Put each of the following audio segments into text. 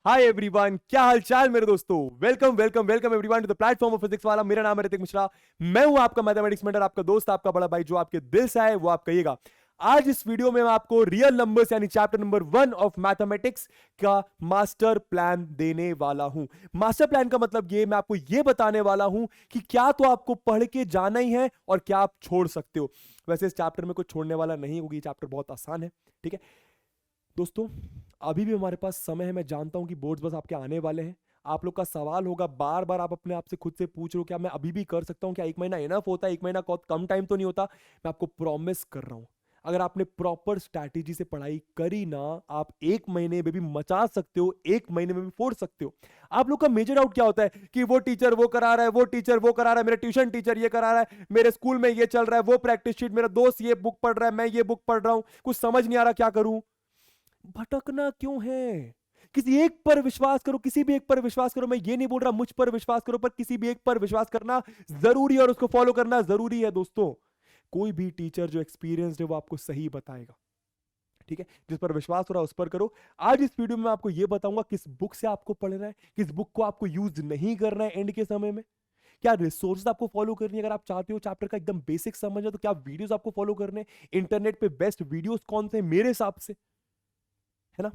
Hi everyone, क्या हाल चाल मेरे दोस्तों। Welcome welcome welcome everyone to the platform of physics वाला। मेरा नाम है ऋतिक मिश्रा। मैं हूं आपका मैथमेटिक्स मेंटर, आपका दोस्त, आपका बड़ा भाई। जो आपके दिल से आए वो आप कहिएगा। आज इस वीडियो में मैं आपको रियल नंबर्स यानी चैप्टर नंबर 1 ऑफ मैथमेटिक्स का मास्टर प्लान देने वाला हूं। मास्टर प्लान का मतलब ये, मैं आपको ये बताने वाला हूं कि क्या तो आपको पढ़ के जाना ही है और क्या आप छोड़ सकते हो। वैसे इस चैप्टर में कुछ छोड़ने वाला नहीं होगी, चैप्टर बहुत आसान है। ठीक है दोस्तों, अभी भी हमारे पास समय है। मैं जानता हूं कि बोर्ड्स बस आपके आने वाले हैं। आप लोग का सवाल होगा, बार बार आप अपने आप से खुद से पूछ रहे हो क्या मैं अभी भी कर सकता हूं, क्या एक महीना इनफ होता है, एक महीना कम टाइम तो नहीं होता। मैं आपको प्रॉमिस कर रहा हूं, अगर आपने प्रॉपर स्ट्रैटेजी से पढ़ाई करी ना, आप एक महीने में भी मचा सकते हो, एक महीने में भी फोड़ सकते हो। आप लोग का मेजर डाउट क्या होता है कि वो टीचर वो करा रहा है, वो टीचर वो करा रहा है, मेरा ट्यूशन टीचर ये करा रहा है, मेरे स्कूल में ये चल रहा है, वो प्रैक्टिस शीट, मेरा दोस्त ये बुक पढ़ रहा है, मैं ये बुक पढ़ रहा हूं, कुछ समझ नहीं आ रहा, क्या करूं। भटकना क्यों है? किसी एक पर विश्वास करो, किसी भी एक पर विश्वास करो। मैं ये नहीं बोल रहा मुझ पर विश्वास करो, पर किसी भी एक पर विश्वास करना जरूरी है और उसको फॉलो करना जरूरी है दोस्तों। कोई भी टीचर जो एक्सपीरियंस्ड है वो आपको सही बताएगा। ठीक है, जिस पर विश्वास हो रहा है उस पर करो। आज इस वीडियो में मैं आपको यह बताऊंगा किस बुक से आपको पढ़ना है, किस बुक को आपको यूज नहीं करना है एंड के समय में, क्या रिसोर्सेज आपको फॉलो करनी है। अगर आप चाहते हो चैप्टर का एकदम बेसिक समझना, तो क्या वीडियोस आपको फॉलो करने, इंटरनेट पे बेस्ट वीडियोस कौन से मेरे हिसाब से, है ना।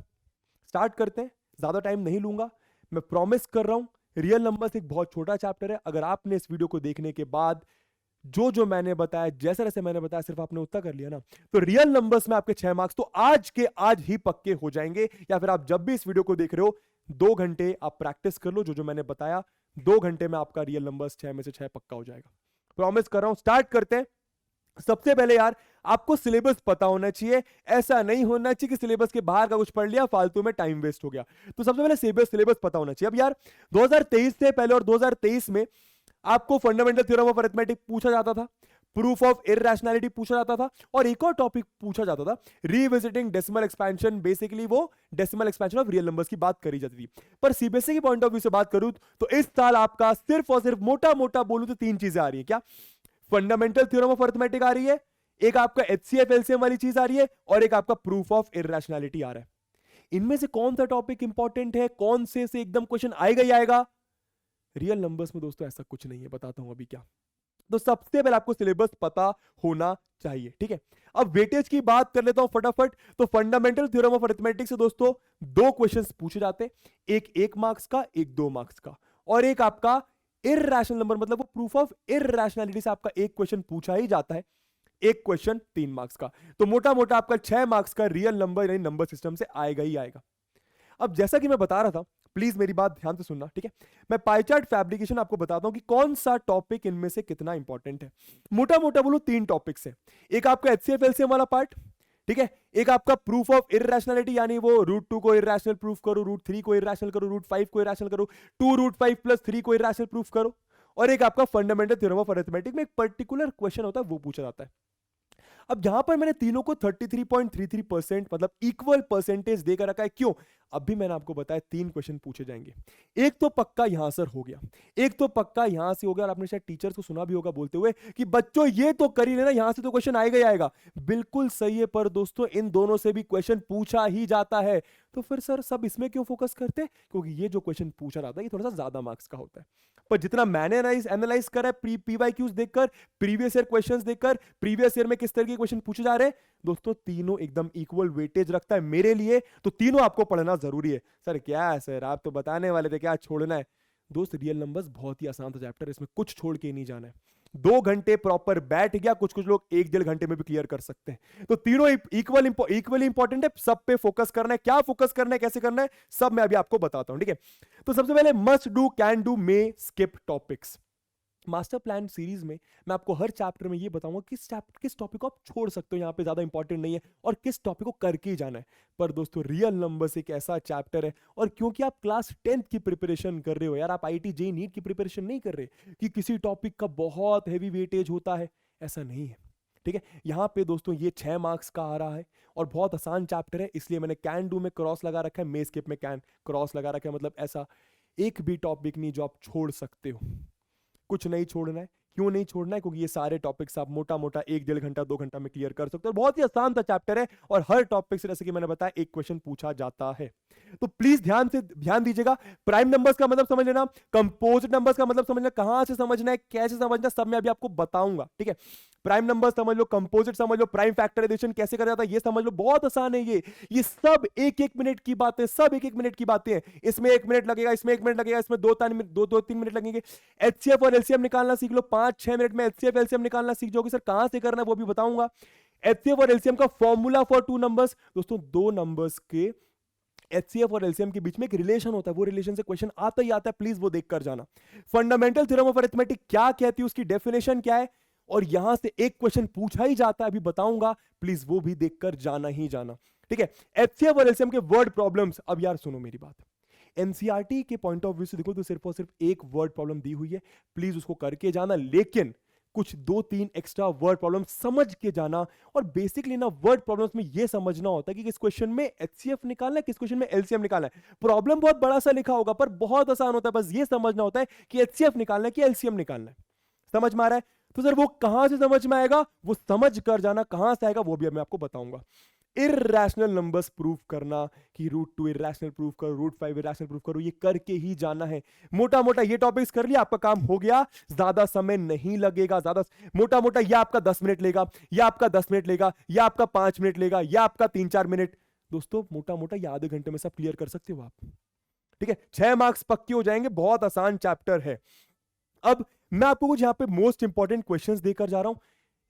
स्टार्ट करते हैं, ज्यादा टाइम नहीं लूंगा। मैं प्रॉमिस कर रहा हूं, रियल नंबर्स एक बहुत छोटा चैप्टर है। अगर आपने इस वीडियो को देखने के बाद जो जो मैंने बताया, जैसे जैसे मैंने बताया, सिर्फ आपने उतना कर लिया ना, तो रियल नंबर्स में आपके 6 मार्क्स तो आज के आज ही पक्के हो जाएंगे। या फिर आप जब भी इस वीडियो को देख रहे हो, 2 घंटे आप प्रैक्टिस कर लो, जो जो मैंने बताया, 2 घंटे में आपका रियल नंबर्स 6 में से 6 पक्का हो जाएगा। प्रॉमिस कर रहा हूं। स्टार्ट करते हैं। सबसे पहले यार, आपको सिलेबस पता होना चाहिए। ऐसा नहीं होना चाहिए कि सिलेबस के बाहर का कुछ पढ़ लिया, फालतू में टाइम वेस्ट हो गया। तो सबसे पहले सिलेबस पता होना चाहिए। अब यार 2023 से पहले और 2023 में आपको फंडामेंटल थ्योरम ऑफ अरिथमेटिक पूछा जाता था, प्रूफ ऑफ इररेशनैलिटी पूछा जाता था, और एक और टॉपिक पूछा जाता था, रिविजिटिंग डेसिमल एक्सपेंशन। बेसिकली वो decimal expansion of real numbers की बात करी जाती थी। पर सीबीएसई की पॉइंट ऑफ व्यू से बात करूं तो इस साल आपका सिर्फ और सिर्फ, मोटा मोटा बोलूं तो 3 चीजें आ रही है। क्या? फंडामेंटल थ्योरम ऑफ अरिथमेटिक आ रही है, एक आपका एचसीएफ एलसीएम वाली चीज आ रही है, और एक आपका प्रूफ ऑफ इररेशनैलिटी आ रहा है। इनमें से कौन सा टॉपिक इंपॉर्टेंट है, कौन से एकदम क्वेश्चन आएगा ही आएगा? रियल नंबर्स में दोस्तों ऐसा कुछ नहीं है, बताता हूं अभी क्या। तो सबसे पहले आपको सिलेबस पता होना चाहिए। ठीक है, अब वेटेज की बात कर लेता हूं फटाफट। तो फंडामेंटल थ्योरम ऑफ अरिथमेटिक से दोस्तों 2 क्वेश्चंस पूछे जाते हैं, एक 1 मार्क्स का, एक 2 मार्क्स का, और एक आपका इररेशनल नंबर, मतलब वो प्रूफ ऑफ इररेशनैलिटी से आपका एक क्वेश्चन पूछा ही जाता है, एक क्वेश्चन 3 मार्क्स का। तो मोटा मोटा आपका 6 मार्क्स का रियल नंबर यानी नंबर सिस्टम से आएगा ही आएगा। अब जैसा कि मैं बता रहा था, प्लीज मेरी बात ध्यान से सुनना। ठीक है, मैं पाई चार्ट फैब्रिकेशन आपको बताता हूं कि कौन सा टॉपिक इनमें से कितना इंपॉर्टेंट है। मोटा मोटा बोलो 3 टॉपिक्स है। एक आपका एचसीएफ एलसीएम वाला पार्ट, ठीक है, एक आपका प्रूफ ऑफ इररेशनैलिटी, यानी वो √2 को इररेशनल प्रूफ करो, √3 को इररेशनल करो, √5 को इररेशनल करो, 2√5 + 3 को इररेशनल प्रूफ करो, और एक आपका फंडामेंटल थ्योरम ऑफ अरिथमेटिक में एक पर्टिकुलर क्वेश्चन होता है, वो पूछा जाता है। अब यहां पर मैंने तीनों को 33.33% मतलब इक्वल परसेंटेज देकर रखा है। क्यों? अभी मैंने आपको बताया 3 क्वेश्चन पूछे जाएंगे। एक तो पक्का यहां से हो गया, एक तो पक्का यहां से हो गया, और आपने शायद टीचर्स को सुना भी होगा बोलते हुए कि बच्चों ये तो कर ही लेना, यहां से तो क्वेश्चन आएगा ही आएगा। बिल्कुल सही है, पर दोस्तों इन दोनों से भी क्वेश्चन पूछा ही जाता है। तो फिर सर सब इसमें क्यों फोकस करते हैं? क्योंकि ये जो क्वेश्चन पूछा जाता है ये थोड़ा सा ज्यादा मार्क्स का होता है। पर जितना मैंने एनालाइज करा है, पीवाईक्यूज देखकर, प्रीवियस ईयर क्वेश्चंस देखकर, प्रीवियस ईयर में किस तरह के क्वेश्चन पूछे जा रहे हैं, दोस्तों तीनों एकदम इक्वल वेटेज रखता है मेरे लिए। तो तीनों आपको पढ़ना जरूरी है। सर क्या है सर, आप तो बताने वाले थे, क्या छोड़ना है? दोस्त रियल नंबर्स बहुत ही आसान था चैप्टर, इसमें कुछ छोड़ के नहीं जाना है। 2 घंटे प्रॉपर बैठ गया, कुछ कुछ लोग 1-1.5 घंटे में भी क्लियर कर सकते हैं। तो तीनों इक्वली इंपॉर्टेंट है, सब पे फोकस करना है। क्या फोकस करना है, कैसे करना है, सब मैं अभी आपको बताता हूं। ठीक है, तो सबसे पहले must do, can do, may skip topics. Master plan series में मैं आपको हर चैप्टर में ये बताऊंगा किस टॉपिक को आप छोड़ सकते हो, यहां पे ज्यादा इंपॉर्टेंट नहीं है, और किस टॉपिक को करके ही जाना है। पर दोस्तों रियल नंबर्स एक ऐसा चैप्टर है, और क्योंकि आप क्लास 10th की प्रिपरेशन कर रहे हो यार, आप आईआईटी जेईई नीट की प्रिपरेशन नहीं कर रहे कि किसी टॉपिक का बहुत हैवी वेटेज होता है, ऐसा नहीं है। ठीक है, यहां पे दोस्तों ये 6 मार्क्स का आ रहा है, और बहुत आसान चैप्टर है, इसलिए मैंने कैन डू में क्रॉस लगा रखा है, मे स्किप में कैन क्रॉस लगा रखा है। मतलब ऐसा एक भी टॉपिक नहीं जो आप छोड़ सकते हो, कुछ नहीं छोड़ना है। क्यों नहीं छोड़ना है? क्योंकि ये सारे टॉपिक्स आप मोटा मोटा 1-1.5 घंटा 2 घंटा में क्लियर कर सकते हो। बहुत ही आसान सा चैप्टर है और हर टॉपिक से, जैसे कि मैंने बताया, एक क्वेश्चन पूछा जाता है। तो प्लीज ध्यान दीजिएगा। प्राइम नंबर्स का मतलब समझ लेना, कंपोजिट नंबर्स का मतलब समझना, कहां से समझना है, कैसे समझना, सब मैं अभी आपको बताऊंगा। ठीक है, प्राइम नंबर समझ लो, कंपोजिट समझ लो, प्राइम फैक्टराइजेशन कैसे करा जाता है ये समझ लो, बहुत आसान है ये सब 1-1 मिनट की बातें, सब 1-1 मिनट की बातें हैं। इसमें 1 मिनट लगेगा, इसमें 1 मिनट लगेगा, इसमें 2-3 मिनट लगेंगे। एचसीएफ और एलसीएम निकालना सीख लो, 5-6 मिनट में एचसीएफ एलसीएम निकालना सीख जाओगे। सर कहां से करना है वो भी बताऊंगा। एचसीएफ और एलसीएम का फॉर्मूला फॉर 2 नंबर्स, दोस्तों 2 नंबर्स के एचसीएफ और एलसीएम के बीच में एक रिलेशन होता है, वो रिलेशन से क्वेश्चन आता ही आता है, प्लीज वो देखकर जाना। फंडामेंटल थ्योरम ऑफ अरिथमेटिक क्या कहती है, उसकी डेफिनेशन क्या है, और यहां से एक क्वेश्चन पूछा ही जाता है, अभी बताऊंगा, प्लीज वो भी देखकर जाना ही जाना। ठीक है, एचसीएफ और एलसीएम के वर्ड प्रॉब्लम्स। अब यार सुनो मेरी बात, एनसीईआरटी के पॉइंट ऑफ व्यू से देखो तो सिर्फ और सिर्फ एक वर्ड प्रॉब्लम दी हुई है, प्लीज उसको करके जाना, लेकिन कुछ 2-3 एक्स्ट्रा वर्ड प्रॉब्लम समझ के जाना। और बेसिकली ना वर्ड प्रॉब्लम्स में यह समझना होता है कि किस क्वेश्चन में एचसीएफ निकालना है, किस क्वेश्चन में एलसीएम निकालना है। प्रॉब्लम बहुत बड़ा सा लिखा होगा पर बहुत आसान होता है, बस ये समझना होता है कि एचसीएफ निकालना है कि एलसीएम निकालना है। समझ में आ रहा है? तो सर वो कहां से समझ में आएगा, वो समझ कर जाना, कहां से आएगा वो भी अब मैं आपको बताऊंगा। इरैशनल नंबर्स प्रूफ करना कि √2 इरैशनल प्रूफ करो, √5 इरैशनल प्रूफ करो, ये करके ही जाना है। मोटा मोटा ये टॉपिक्स कर लिया, आपका काम हो गया, ज्यादा समय नहीं लगेगा। ज्यादा मोटा मोटा ये आपका 10 मिनट लेगा, या आपका 10 मिनट लेगा, या आपका 5 मिनट लेगा, या आपका 3-4 मिनट। दोस्तों मोटा मोटा ये आधे घंटे में सब क्लियर कर सकते हो आप। ठीक है, 6 मार्क्स पक्के हो जाएंगे, बहुत आसान चैप्टर है। अब मैं आपको कुछ यहां पे मोस्ट इंपॉर्टेंट क्वेश्चंस देकर जा रहा हूं।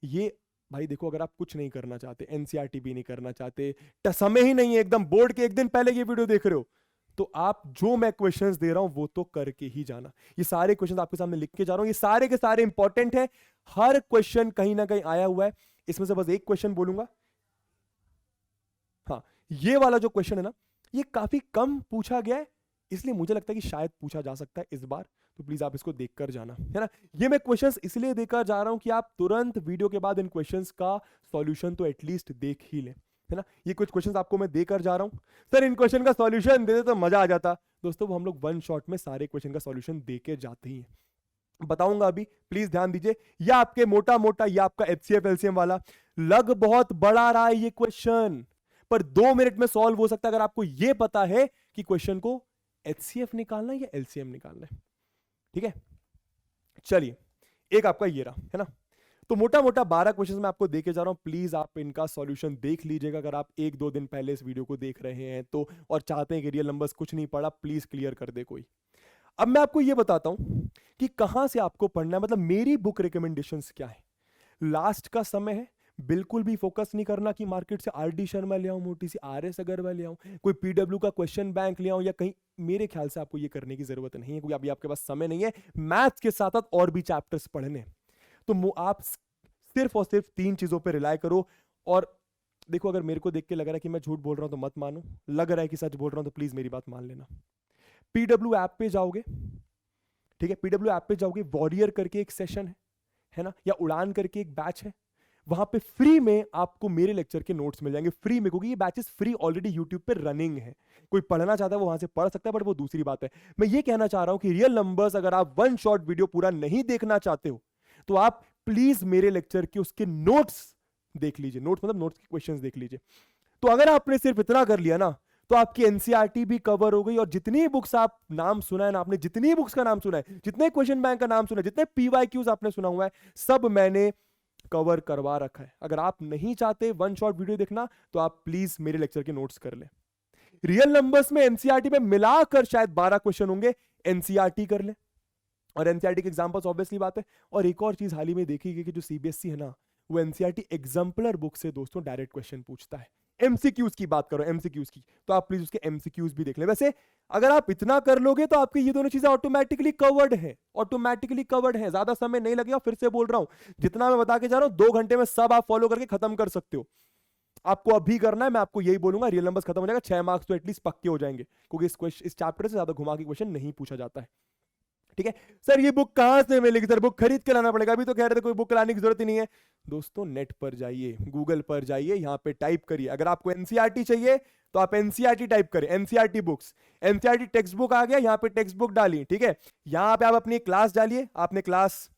ये भाई देखो, अगर आप कुछ नहीं करना चाहते, एनसीईआरटी भी नहीं करना चाहते, समय ही नहीं है, एकदम बोर्ड के एक दिन पहले ये वीडियो देख रहे हो, तो आप जो मैं क्वेश्चंस दे रहा हूं वो तो करके ही जाना। ये सारे क्वेश्चंस आपके सामने लिख के जा रहा हूं, ये सारे के सारे इंपॉर्टेंट है, हर क्वेश्चन कहीं ना कहीं आया हुआ है। इसमें से बस एक क्वेश्चन बोलूंगा। हाँ, ये वाला जो क्वेश्चन है ना, ये काफी कम पूछा गया है, इसलिए मुझे लगता है कि शायद पूछा जा सकता है इस बार, तो प्लीज आप इसको देखकर जाना, है ना। ये मैं क्वेश्चंस इसलिए देकर जा रहा हूं कि आप तुरंत वीडियो के बाद इन क्वेश्चंस का सॉल्यूशन तो एटलीस्ट देख ही लें, है ना। ये कुछ क्वेश्चंस आपको मैं देकर जा रहा हूं। सर इन क्वेश्चन का सॉल्यूशन दे दे तो मजा आ जाता। दोस्तों हम लोग 1 शॉट में सारे क्वेश्चन का सॉल्यूशन देके जाते ही हैं, बताऊंगा अभी, प्लीज ध्यान दीजिए। या आपके मोटा मोटा, या आपका एचसीएफ एलसीएम वाला लग बहुत बड़ा रहा है ये क्वेश्चन, पर 2 मिनट में सॉल्व हो सकता है अगर आपको यह पता है कि क्वेश्चन को एचसीएफ निकालना है या एलसीएम निकालना है। ठीक है, चलिए एक आपका ये रहा, है ना। तो मोटा मोटा 12 क्वेश्चन मैं आपको देके जा रहा हूं, प्लीज आप इनका सॉल्यूशन देख लीजिएगा। अगर आप 1-2 दिन पहले इस वीडियो को देख रहे हैं तो, और चाहते हैं कि रियल नंबर्स कुछ नहीं पढ़ा, प्लीज क्लियर कर दे कोई। अब मैं आपको ये बताता हूं कि कहां से आपको पढ़ना है, मतलब मेरी बुक रिकमेंडेशंस क्या है। लास्ट का समय है, बिल्कुल भी फोकस नहीं करना कि मार्केट से आरडी शर्मा ले आऊं, मोटी सी आरएस अग्रवाल ले आऊं, कोई पीडब्ल्यू का क्वेश्चन बैंक ले आऊं, या कहीं, मेरे ख्याल से आपको ये करने की जरूरत नहीं है, क्योंकि अभी आपके पास समय नहीं है मैथ्स के साथ साथ और भी चैप्टर्स पढ़ने। तो आप सिर्फ और सिर्फ 3 चीजों पर रिलाय करो। और देखो, अगर मेरे को देख के लग रहा है कि मैं झूठ बोल रहा हूं तो मत मानो, लग रहा है कि सच बोल रहा हूं तो प्लीज मेरी बात मान लेना। पीडब्ल्यू ऐप पे जाओगे, ठीक है, पीडब्ल्यू ऐप पे जाओगे, वॉरियर करके एक सेशन है ना, या उड़ान करके एक बैच है, वहां पे फ्री में आपको मेरे लेक्चर के नोट्स मिल जाएंगे, फ्री में, क्योंकि ये बैचेस फ्री ऑलरेडी यूट्यूब पे रनिंग है। कोई पढ़ना चाहता है वो वहां से पढ़ सकता है, बट वो दूसरी बात है। मैं ये कहना चाह रहा हूं कि रियल नंबर्स अगर आप 1 शॉट वीडियो पूरा नहीं देखना चाहते हो तो आप प्लीज मेरे लेक्चर के उसके नोट्स देख लीजिए, नोट्स मतलब नोट्स के क्वेश्चंस देख लीजिए। तो अगर आपने सिर्फ इतना कर लिया ना, तो आपकी एनसीईआरटी भी कवर हो गई, और जितनी बुक्स आप नाम सुना है ना आपने, जितनी बुक्स का नाम सुना है, जितने क्वेश्चन बैंक का नाम सुना है, जितने पीवाईक्यूज आपने सुना हुआ है, सब मैंने कवर करवा रखा है। अगर आप नहीं चाहते 1 शॉट वीडियो देखना तो आप प्लीज मेरे लेक्चर के नोट्स कर लें। रियल नंबर्स में एनसीईआरटी में मिलाकर शायद 12 क्वेश्चन होंगे, एनसीईआरटी कर ले, और एनसीईआरटी के एग्जांपल्स ऑब्वियसली बात है। और एक और चीज हाल ही में देखी गई कि जो सीबीएसई है ना, वो एनसीईआरटी एग्जाम्पलर बुक से दोस्तों डायरेक्ट क्वेश्चन पूछता है। एमसीक्यूज की बात करो, एमसीक्यूज की, तो आप प्लीज उसके एमसीक्यूज भी देख लें। वैसे अगर आप इतना कर लोगे तो आपकी ये दोनों चीजें ऑटोमेटिकली कवर्ड है, ऑटोमेटिकली कवर्ड है, ज्यादा समय नहीं लगेगा। फिर से बोल रहा हूं, जितना मैं बता के जा रहा हूं 2 घंटे में सब आप फॉलो करके खत्म कर सकते हो। आपको अभी करना है, मैं आपको यही बोलूंगा, रियल नंबर्स खत्म हो जाएगा, 6 मार्क्स तो एटलीस्ट पक्के हो जाएंगे, क्योंकि इस चैप्टर से ज्यादा घुमा के क्वेश्चन नहीं पूछा जाता है। ठीक है सर, ये बुक कहां से मिलेगी? सर बुक खरीद के लाना पड़ेगा। अभी तो कह रहे थे कोई बुक लाने की जरूरत ही नहीं है। दोस्तों नेट पर जाइए, गूगल पर जाइए, यहां पे टाइप करिए, अगर आपको एनसीईआरटी चाहिए तो आप एनसीईआरटी टाइप करें, NCERT books, NCERT text book आ गया, यहां पे टेक्स्ट बुक डाली, ठीक है। यहां पे आप अपनी क्लास डालिए, आपने क्लास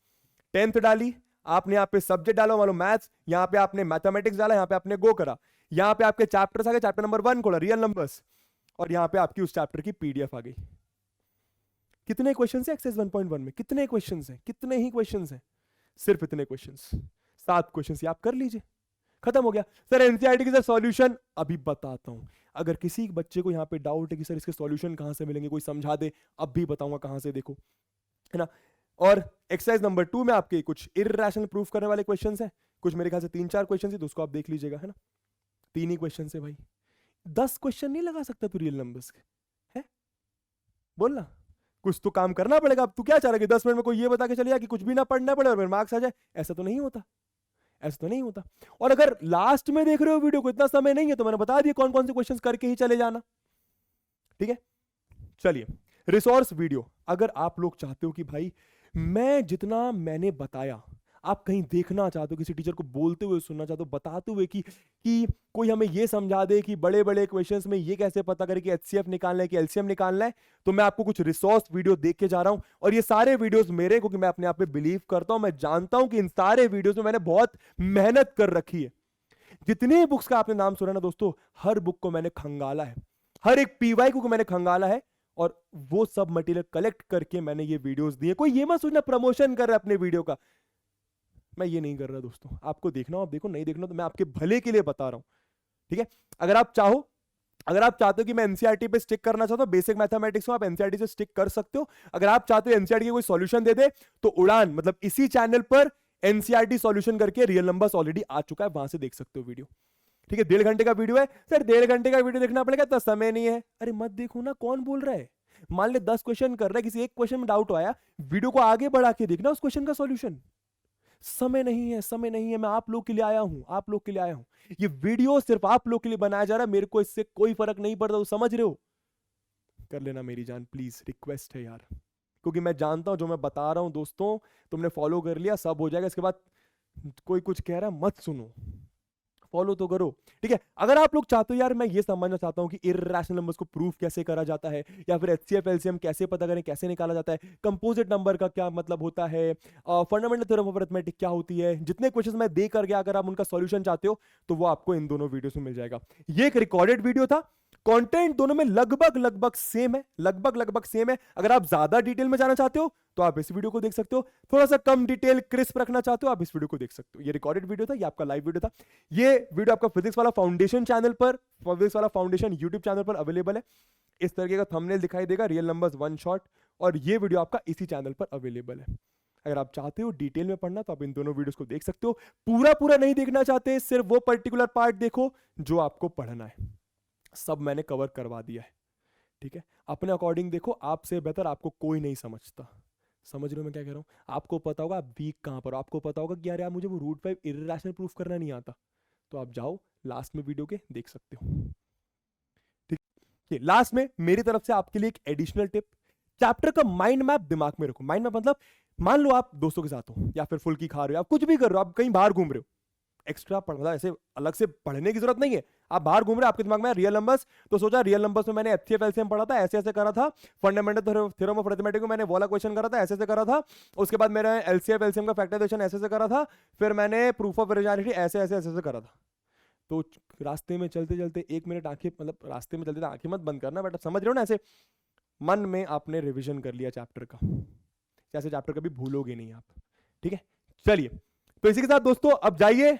10th डाली, आपने यहाँ पे सब्जेक्ट डाला मान लो मैथ्स, यहाँ पे आपने मैथमेटिक्स डाला, यहाँ पे आपने गो करा, यहाँ पे आपके चैप्टर्स आ गए, चैप्टर नंबर 1 खोला रियल नंबर्स, और यहाँ पे आपकी उस चैप्टर की पीडीएफ आ गई। कितने क्वेश्चन है एक्सरसाइज 1.1 में? कितने क्वेश्चन है? कितने ही क्वेश्चन है? सिर्फ इतने क्वेश्चन, 7 क्वेश्चन आप कर लीजिए, खत्म हो गया। सर एनसीईआरटी की सर सॉल्यूशन अभी बताता हूं। अगर किसी बच्चे को यहाँ पे डाउट है कि सर इसके सॉल्यूशन कहां से मिलेंगे, कोई समझा दे, अब भी बताऊंगा कहां से, देखो है ना। और एक्सरसाइज नंबर 2 में आपके कुछ इररेशनल प्रूफ करने वाले क्वेश्चंस हैं, कुछ मेरे ख्याल से 3-4 क्वेश्चन है, तो उसको आप देख लीजिएगा, है ना। 3 ही क्वेश्चन है भाई, 10 क्वेश्चन नहीं लगा सकता तू रियल नंबर्स के, है बोलना, कुछ तो काम करना पड़ेगा। अब तू क्या चाह रहा है कि 10 मिनट में कोई ये बता के चलिए कि कुछ भी ना पढ़ना पड़े और मेरे मार्क्स आ जाए? ऐसा तो नहीं होता, ऐसा तो नहीं होता। और अगर लास्ट में देख रहे हो वीडियो को, इतना समय नहीं है, तो मैंने बता दिया कौन कौन से क्वेश्चंस करके ही चले जाना, ठीक है। चलिए रिसोर्स वीडियो, अगर आप लोग चाहते हो कि भाई मैं जितना मैंने बताया, आप कहीं देखना चाहते हो, किसी टीचर को बोलते हुए सुनना चाहते हो, बताते हुए कि कोई हमें ये समझा दे कि बड़े बड़े क्वेश्चंस में ये कैसे पता करें कि एचसीएफ निकालना है कि एलसीएम निकालना है, तो मैं आपको कुछ रिसोर्स वीडियो देख के जा रहा हूं। और ये सारे वीडियोस मेरे, क्योंकि मैं अपने आप पे बिलीव करता हूं, मैं जानता हूं कि इन सारे वीडियोस में मैंने बहुत मेहनत कर रखी है। जितने बुक्स का आपने नाम सुना ना दोस्तों, हर बुक को मैंने खंगाला है, हर एक पीवाई को मैंने खंगाला है, और वो सब मटेरियल कलेक्ट करके मैंने ये वीडियोस दिए। कोई ये मत सोचना प्रमोशन कर रहा है अपने वीडियो का, मैं ये नहीं कर रहा दोस्तों। आपको देखना हो आप देखो, नहीं देखना तो मैं आपके भले के लिए बता रहा हूं, ठीक है। अगर आप चाहते हो कि मैं एनसीईआरटी पे स्टिक करना चाहता हूं, बेसिक मैथमेटिक्स में, आप एनसीईआरटी से स्टिक कर सकते हो। अगर आप चाहते हो एनसीईआरटी के कोई सॉल्यूशन दे दे, तो उड़ान मतलब इसी चैनल पर एनसीईआरटी सॉल्यूशन करके रियल नंबर्स ऑलरेडी आ चुका है, वहां से देख सकते हो वीडियो, ठीक है। 1.5 घंटे का वीडियो है सर, 1.5 घंटे का वीडियो देखना पड़ेगा, तो समय नहीं है। अरे मत देखो ना, कौन बोल रहा है? मान ले 10 क्वेश्चन कर रहा है, किसी एक क्वेश्चन में डाउट आया, वीडियो को आगे बढ़ा के देखना उस क्वेश्चन का सॉल्यूशन। समय नहीं है, समय नहीं है, मैं आप लोग के लिए आया हूं, आप लोग के लिए आया हूं। ये वीडियो सिर्फ आप लोग के लिए बनाया जा रहा है, मेरे को इससे कोई फर्क नहीं पड़ता, तो समझ रहे हो। कर लेना मेरी जान, प्लीज रिक्वेस्ट है यार, क्योंकि मैं जानता हूं जो मैं बता रहा हूं दोस्तों, तुमने फॉलो कर लिया, सब हो जाएगा। इसके बाद कोई कुछ कह रहा है मत सुनो, फॉलो तो करो, ठीक है। अगर आप लोग चाहते हो यार मैं ये समझना चाहता हूं कि इररेशनल नंबर्स को प्रूफ कैसे करा जाता है, या फिर एचसीएफ एलसीएम कैसे पता करें, कैसे निकाला जाता है, कंपोजिट नंबर का क्या मतलब होता है, फंडामेंटल थ्योरम ऑफ अरिथमेटिक क्या होती है, जितने क्वेश्चंस मैं दे कर गया, अगर आप उनका सॉल्यूशन चाहते हो तो वो आपको इन दोनों वीडियोस में मिल जाएगा। ये एक रिकॉर्डेड वीडियो था, कंटेंट दोनों में लगभग सेम है, लगभग सेम है। अगर आप ज्यादा डिटेल में जाना चाहते हो तो आप इस वीडियो को देख सकते हो, थोड़ा सा कम डिटेल क्रिस्प रखना चाहते हो आप इस वीडियो को देख सकते हो। ये रिकॉर्डेड वीडियो था, ये आपका लाइव वीडियो था। ये वीडियो आपका फिजिक्स वाला फाउंडेशन चैनल पर, फिजिक्स वाला फाउंडेशन यूट्यूब चैनल पर अवेलेबल है। इस तरीके का थंबनेल दिखाई देगा, रियल नंबर्स वन शॉट, और ये वीडियो आपका इसी चैनल पर अवेलेबल है। अगर आप चाहते हो डिटेल में पढ़ना तो आप इन दोनों वीडियोस को देख सकते हो। पूरा नहीं देखना चाहते, सिर्फ वो पर्टिकुलर पार्ट देखो जो आपको पढ़ना है, सब मैंने कवर करवा दिया है, ठीक है। अपने अकॉर्डिंग देखो, आपसे बेहतर आपको कोई नहीं समझता। समझ रहे हो मैं क्या कह रहा हूं? आपको पता होगा आप वीक कहां पर, आपको पता होगा कि यार मुझे वो रूट 5 इररेशनल प्रूफ करना नहीं आता, तो आप जाओ लास्ट में वीडियो के देख सकते हो, ठीक है। लास्ट में मेरी तरफ से आपके लिए एक एडिशनल टिप, चैप्टर का माइंड मैप दिमाग में रखो। माइंड मैप मतलब मान लो आप दोस्तों के साथ हो, या फिर फुल्की खा रहे हो, आप कुछ भी कर रहे हो, आप कहीं बाहर घूम रहे हो, एक्स्ट्रा पढ़ना, ऐसे अलग से पढ़ने की जरूरत नहीं है, आप बाहर घूम रहे, आपके दिमाग में रियल नंबर्स, तो सोचा रियल नंबर्स में मैंने एचसीएफ एलसीएम पढ़ा था, ऐसे ऐसे करा था, फंडामेंटल थ्योरम ऑफ अरिथमेटिक में मैंने वाला क्वेश्चन करा था, ऐसे ऐसे करा था, उसके बाद मैंने एलसीएफ एलसीएम का फैक्टराइजेशन ऐसे ऐसे करा था, फिर मैंने प्रूफ ऑफ ओरिजिनलिटी ऐसे ऐसे ऐसे ऐसे करा था। तो रास्ते में चलते चलते 1 मिनट आंखें, मतलब रास्ते में चलते आंखें मत बंद करना, बट समझ रहे हो ना, ऐसे मन में आपने रिविजन कर लिया चैप्टर का, जैसे चैप्टर कभी भूलोगे नहीं आप, ठीक है। चलिए, तो इसी के साथ दोस्तों अब जाइए,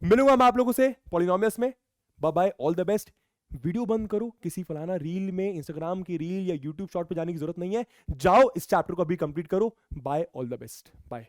मिलूंगा मैं आप लोगों से पॉलिनोमियल्स में। Bye bye, all the best. Video बंद करो, किसी फलाना रील में, इंस्टाग्राम की रील या यूट्यूब शॉर्ट पे जाने की जरूरत नहीं है, जाओ इस चैप्टर को अभी कंप्लीट करो। Bye, all the best, bye.